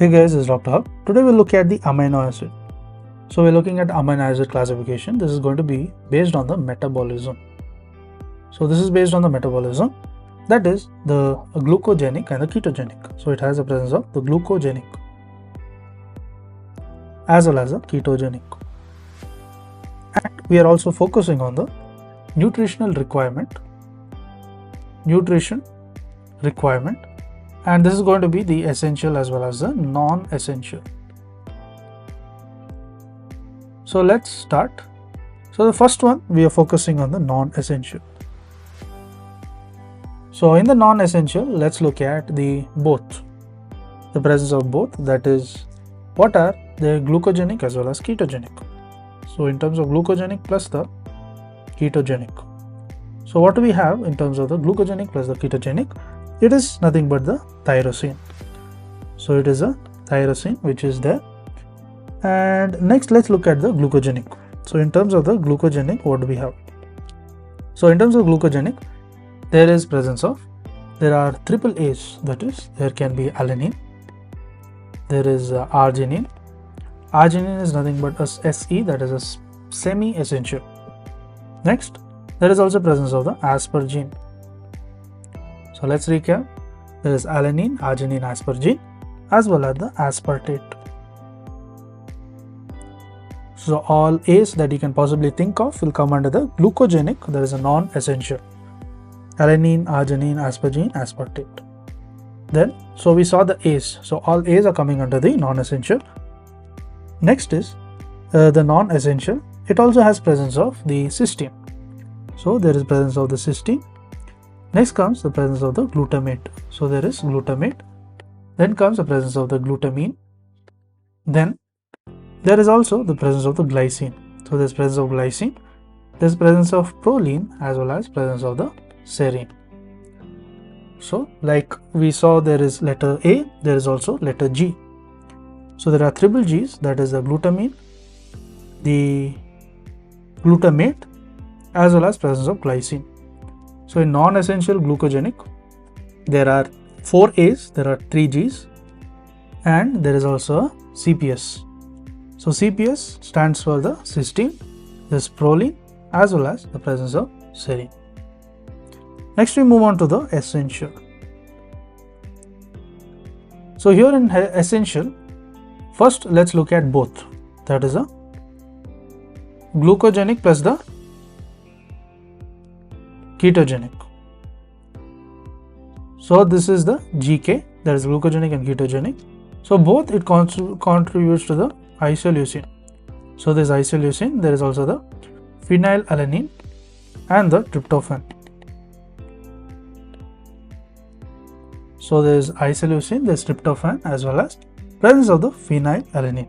Hey guys, this is Dr. Hub. Today we'll look at the amino acid. So we're looking at amino acid classification. This is going to be based on the metabolism. So this is based on the metabolism, that is the glucogenic and the ketogenic. So it has the presence of the glucogenic as well as the ketogenic. And we are also focusing on the nutrition requirement, and this is going to be the essential as well as the non-essential. So let's start. So the first one, we are focusing on the non-essential. So in the non-essential, let's look at the presence of both, that is what are the glucogenic as well as ketogenic. So in terms of glucogenic plus the ketogenic. So what do we have in terms of the glucogenic plus the ketogenic? It is nothing but the tyrosine. So it is a tyrosine which is there. And next let's look at the glucogenic. So in terms of the glucogenic, what do we have? So in terms of glucogenic, there is presence of, there are triple A's, that is there can be alanine, there is arginine. Arginine is nothing but a SE, that is a semi-essential. Next, there is also presence of the asparagine. So let's recap. There is alanine, arginine, asparagine as well as the aspartate. So all A's that you can possibly think of will come under the glucogenic, that is a non-essential. Alanine, arginine, asparagine, aspartate. Then, so we saw the A's. So all A's are coming under the non-essential. Next is the non-essential. It also has presence of the cysteine. So there is presence of the cysteine. Next comes the presence of the glutamate. So there is glutamate. Then comes the presence of the glutamine. Then there is also the presence of the glycine. So there is presence of glycine. There is presence of proline as well as presence of the serine. So like we saw, there is letter A, there is also letter G. So there are triple G's, that is the glutamine, the glutamate as well as presence of glycine. So in non-essential glucogenic, there are 4 A's, there are 3 G's, and there is also a CPS. So CPS stands for the cysteine, this proline as well as the presence of serine. Next we move on to the essential. So here in essential, first let's look at both, that is a glucogenic plus the ketogenic. So this is the GK, that is glucogenic and ketogenic. So both it contributes to the isoleucine. So there is isoleucine, there is also the phenylalanine and the tryptophan. So there is isoleucine, there is tryptophan as well as presence of the phenylalanine.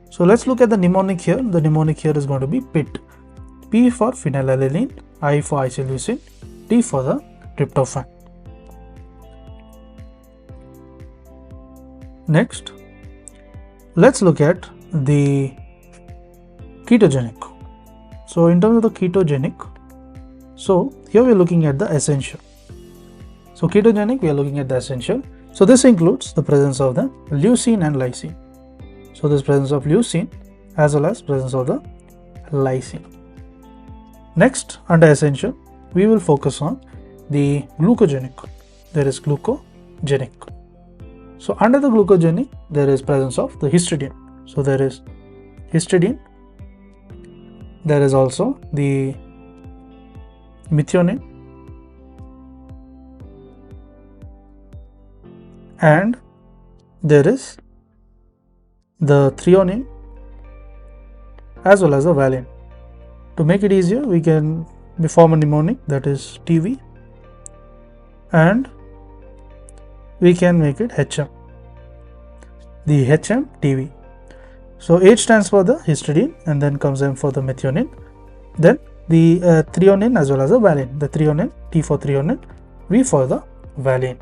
So let's look at the mnemonic here. The mnemonic here is going to be PIT. P for phenylalanine, I for isoleucine, T for the tryptophan. Next, let's look at the ketogenic. So in terms of the ketogenic, so here we are looking at the essential. So ketogenic, we are looking at the essential. So this includes the presence of the leucine and lysine. So this presence of leucine as well as presence of the lysine. Next, under essential, we will focus on the glucogenic. There is glucogenic. So under the glucogenic, there is presence of the histidine. So there is histidine. There is also the methionine. And there is the threonine as well as the valine. To make it easier, we can form a mnemonic, that is TV, and we can make it HM, the HM TV. So H stands for the histidine and then comes M for the methionine, then the threonine as well as the valine. The threonine, T for threonine, V for the valine.